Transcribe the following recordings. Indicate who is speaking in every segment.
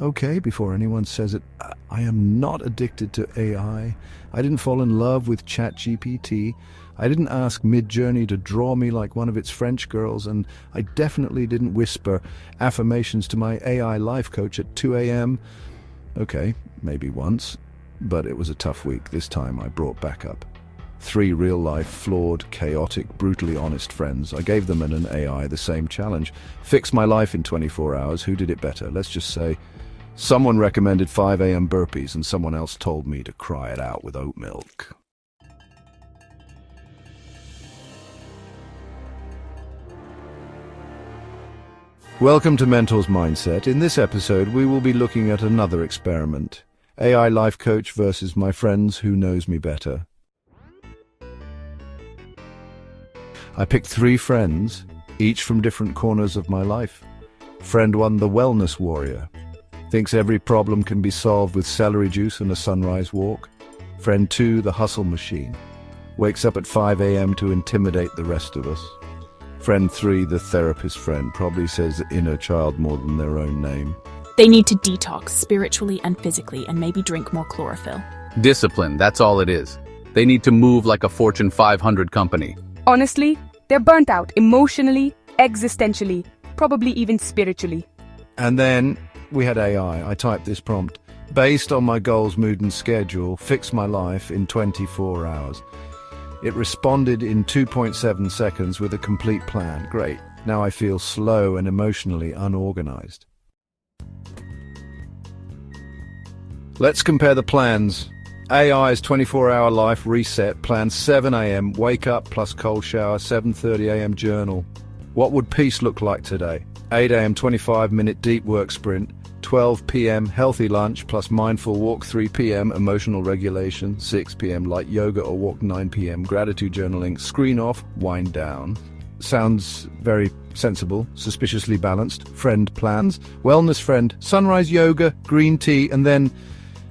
Speaker 1: Okay, before anyone says it, I am not addicted to AI. I didn't fall in love with ChatGPT. I didn't ask Midjourney to draw me like one of its French girls, and I definitely didn't whisper affirmations to my AI life coach at 2 a.m. Okay, maybe once, but it was a tough week. This time I brought backup. 3 real-life, flawed, chaotic, brutally honest friends. I gave them and an AI the same challenge. Fix my life in 24 hours. Who did it better? Let's just say someone recommended 5 a.m. burpees and someone else told me to cry it out with oat milk. Welcome to Mentor's Mindset. In this episode, we will be looking at another experiment. AI life coach versus my friends who knows me better. I picked 3 friends, each from different corners of my life. Friend 1, the wellness warrior. Thinks every problem can be solved with celery juice and a sunrise walk. Friend 2, the hustle machine. Wakes up at 5 a.m. to intimidate the rest of us. Friend 3, the therapist friend, probably says inner child more than their own name.
Speaker 2: They need to detox spiritually and physically and maybe drink more chlorophyll.
Speaker 3: Discipline, that's all it is. They need to move like a Fortune 500 company.
Speaker 4: Honestly, they're burnt out emotionally, existentially, probably even spiritually.
Speaker 1: And then we had AI. I typed this prompt. Based on my goals, mood and schedule, fix my life in 24 hours. It responded in 2.7 seconds with a complete plan. Great. Now I feel slow and emotionally unorganized. Let's compare the plans. AI's 24-hour life reset plan 7 a.m. wake up plus cold shower, 7:30 a.m. journal. What would peace look like today? 8 a.m. 25-minute deep work sprint, 12 p.m. healthy lunch plus mindful walk, 3 p.m. emotional regulation, 6 p.m. light yoga or walk, 9 p.m. gratitude journaling, screen off, wind down. Sounds very sensible, suspiciously balanced. Friend plans, wellness friend, sunrise yoga, green tea, and then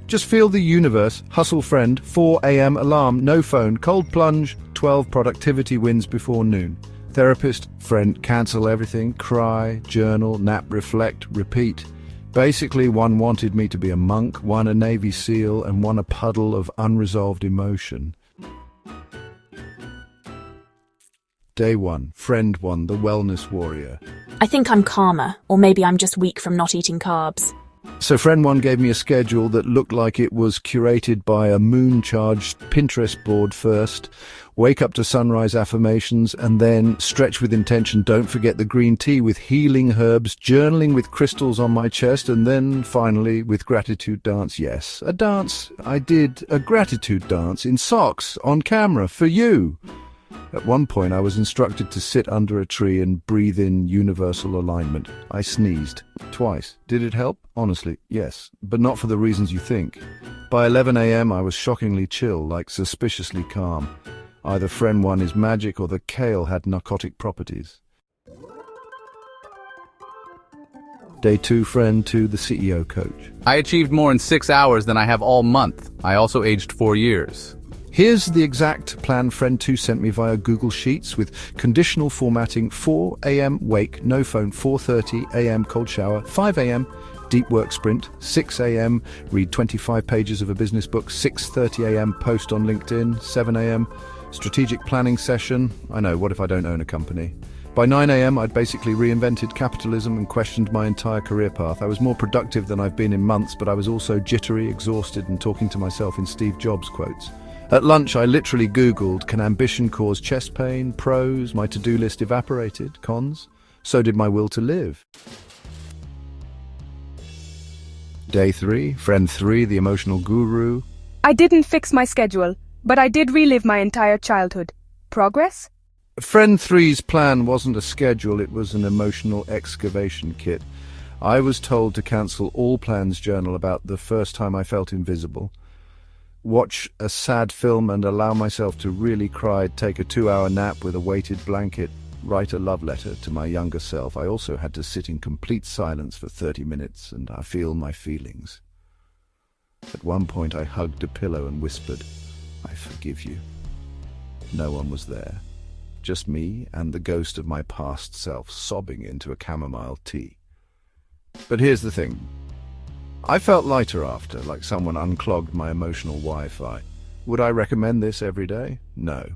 Speaker 1: just feel the universe. Hustle friend, 4 a.m. alarm, no phone, cold plunge, 12 productivity wins before noon. Therapist friend, cancel everything, cry, journal, nap, reflect, repeat. Basically, one wanted me to be a monk, one a Navy SEAL, and one a puddle of unresolved emotion. Day 1, friend 1, the wellness warrior.
Speaker 2: I think I'm calmer, or maybe I'm just weak from not eating carbs.
Speaker 1: So friend 1 gave me a schedule that looked like it was curated by a moon-charged Pinterest board first, wake up to sunrise affirmations, and then stretch with intention, don't forget the green tea with healing herbs, journaling with crystals on my chest, and then finally with gratitude dance. Yes, a dance. I did a gratitude dance in socks on camera for you. At one point, I was instructed to sit under a tree and breathe in universal alignment. I sneezed twice. Did it help? Honestly, yes, but not for the reasons you think. By 11 a.m., I was shockingly chill, like suspiciously calm. Either friend 1 is magic or the kale had narcotic properties. Day 2, friend 2, the CEO coach.
Speaker 3: I achieved more in 6 hours than I have all month. I also aged 4 years.
Speaker 1: Here's the exact plan friend 2 sent me via Google Sheets with conditional formatting: 4 a.m. wake, no phone, 4:30 a.m. cold shower, 5 a.m. deep work sprint, 6 a.m. read 25 pages of a business book, 6:30 a.m. post on LinkedIn, 7 a.m. strategic planning session. I know, what if I don't own a company? By 9 a.m. I'd basically reinvented capitalism and questioned my entire career path. I was more productive than I've been in months, but I was also jittery, exhausted, and talking to myself in Steve Jobs quotes. At lunch, I literally Googled, can ambition cause chest pain? Pros, my to-do list evaporated. Cons, so did my will to live. Day 3, friend 3, the emotional guru.
Speaker 4: I didn't fix my schedule, but I did relive my entire childhood. Progress?
Speaker 1: Friend 3's plan wasn't a schedule, it was an emotional excavation kit. I was told to cancel all plans journal about the first time I felt invisible, watch a sad film and allow myself to really cry, take a 2-hour nap with a weighted blanket, write a love letter to my younger self. I also had to sit in complete silence for 30 minutes and I feel my feelings. At one point I hugged a pillow and whispered, I forgive you. No one was there. Just me and the ghost of my past self sobbing into a chamomile tea. But here's the thing. I felt lighter after, like someone unclogged my emotional Wi-Fi. Would I recommend this every day? No.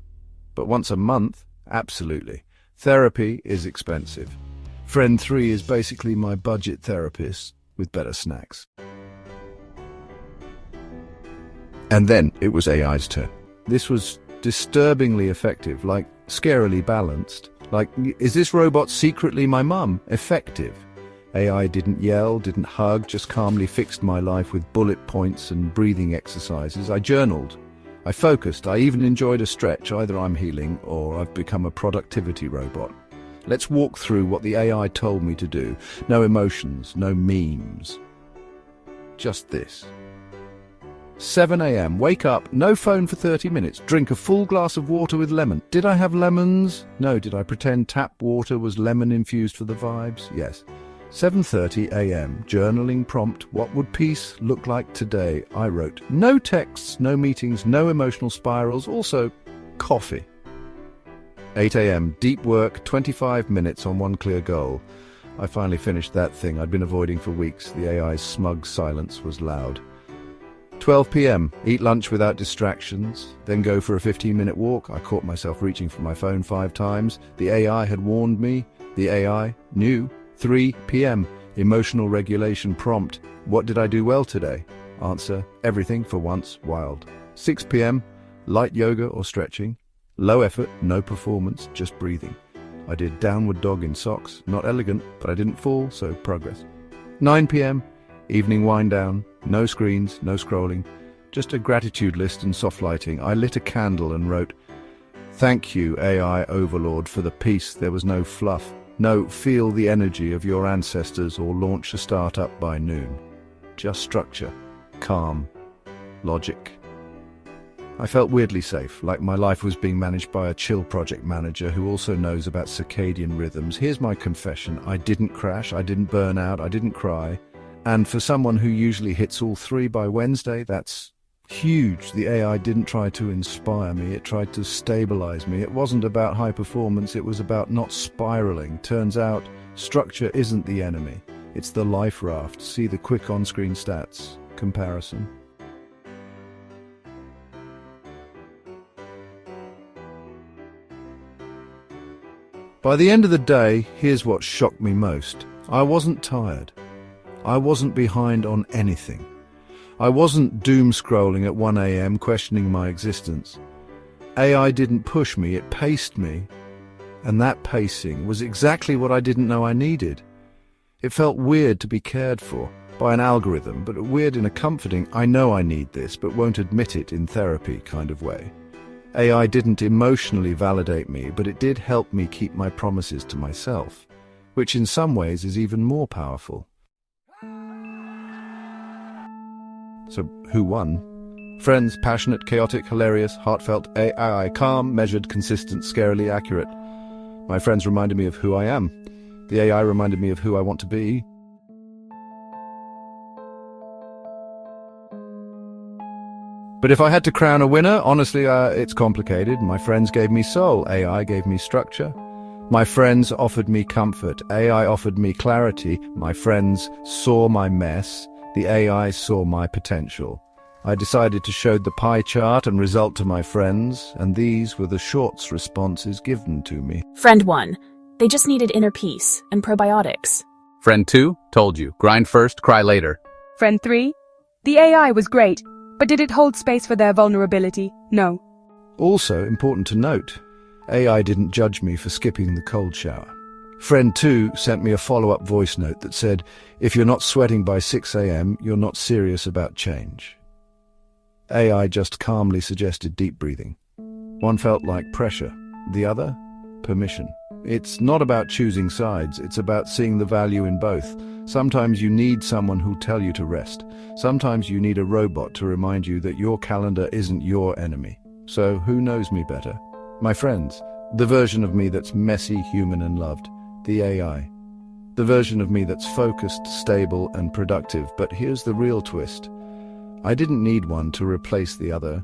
Speaker 1: But once a month? Absolutely. Therapy is expensive. Friend 3 is basically my budget therapist with better snacks. And then it was AI's turn. This was disturbingly effective, like scarily balanced. Like, is this robot secretly my mum? Effective. AI didn't yell, didn't hug, just calmly fixed my life with bullet points and breathing exercises. I journaled. I focused. I even enjoyed a stretch. Either I'm healing or I've become a productivity robot. Let's walk through what the AI told me to do. No emotions, no memes. Just this. 7 a.m. Wake up, no phone for 30 minutes. Drink a full glass of water with lemon. Did I have lemons? No. Did I pretend tap water was lemon infused for the vibes? Yes. 7:30 a.m. Journaling prompt. What would peace look like today? I wrote. No texts, no meetings, no emotional spirals. Also, coffee. 8 a.m. Deep work, 25 minutes on one clear goal. I finally finished that thing I'd been avoiding for weeks. The AI's smug silence was loud. 12 p.m. Eat lunch without distractions, then go for a 15-minute walk. I caught myself reaching for my phone 5 times. The AI had warned me. The AI knew. 3 p.m. Emotional regulation prompt. What did I do well today? Answer. Everything for once. Wild. 6 p.m. Light yoga or stretching. Low effort, no performance, just breathing. I did downward dog in socks. Not elegant, but I didn't fall, so progress. 9 p.m. Evening wind down. No screens, no scrolling. Just a gratitude list and soft lighting. I lit a candle and wrote, "Thank you, AI overlord, for the peace. There was no fluff. No, feel the energy of your ancestors or launch a startup by noon. Just structure, calm, logic." I felt weirdly safe, like my life was being managed by a chill project manager who also knows about circadian rhythms. Here's my confession. I didn't crash, I didn't burn out, I didn't cry. And for someone who usually hits all 3 by Wednesday, that's huge. The AI didn't try to inspire me, it tried to stabilize me. It wasn't about high performance, it was about not spiraling. Turns out, structure isn't the enemy. It's the life raft. See the quick on-screen stats. Comparison. By the end of the day, here's what shocked me most. I wasn't tired. I wasn't behind on anything. I wasn't doom-scrolling at 1 a.m. questioning my existence. AI didn't push me, it paced me. And that pacing was exactly what I didn't know I needed. It felt weird to be cared for by an algorithm, but weird in a comforting, I know I need this, but won't admit it in therapy kind of way. AI didn't emotionally validate me, but it did help me keep my promises to myself, which in some ways is even more powerful. So, who won? Friends, passionate, chaotic, hilarious, heartfelt, AI, calm, measured, consistent, scarily accurate. My friends reminded me of who I am. The AI reminded me of who I want to be. But if I had to crown a winner, honestly, it's complicated. My friends gave me soul. AI gave me structure. My friends offered me comfort. AI offered me clarity. My friends saw my mess. The AI saw my potential. I decided to show the pie chart and result to my friends, and these were the shorts responses given to me.
Speaker 2: Friend 1. They just needed inner peace and probiotics.
Speaker 3: Friend 2, told you, grind first, cry later.
Speaker 4: Friend 3, the AI was great, but did it hold space for their vulnerability? No.
Speaker 1: Also important to note, AI didn't judge me for skipping the cold shower. Friend 2 sent me a follow-up voice note that said, if you're not sweating by 6 a.m., you're not serious about change. AI just calmly suggested deep breathing. One felt like pressure, the other, permission. It's not about choosing sides, it's about seeing the value in both. Sometimes you need someone who'll tell you to rest. Sometimes you need a robot to remind you that your calendar isn't your enemy. So who knows me better? My friends, the version of me that's messy, human and loved. The AI. The version of me that's focused, stable and productive. But here's the real twist. I didn't need one to replace the other.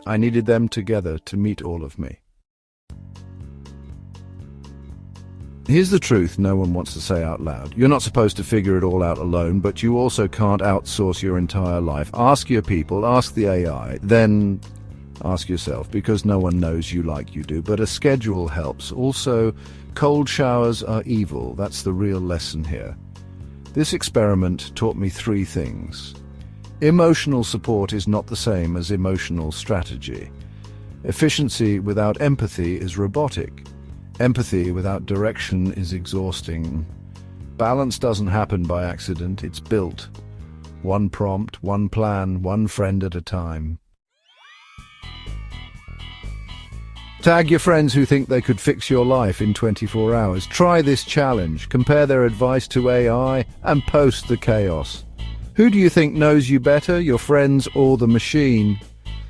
Speaker 1: I needed them together to meet all of me. Here's the truth no one wants to say out loud. You're not supposed to figure it all out alone, but you also can't outsource your entire life. Ask your people, ask the AI, then ask yourself, because no one knows you like you do. But a schedule helps. Also, cold showers are evil. That's the real lesson here. This experiment taught me three things. Emotional support is not the same as emotional strategy. Efficiency without empathy is robotic. Empathy without direction is exhausting. Balance doesn't happen by accident, it's built. One prompt, one plan, one friend at a time. Tag your friends who think they could fix your life in 24 hours. Try this challenge, compare their advice to AI, and post the chaos. Who do you think knows you better, your friends or the machine?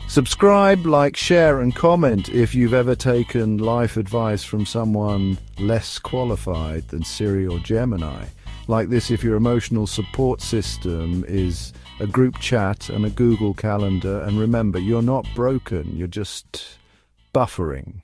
Speaker 1: Subscribe, like, share, and comment if you've ever taken life advice from someone less qualified than Siri or Gemini. Like this if your emotional support system is a group chat and a Google Calendar. And remember, you're not broken, you're just buffering.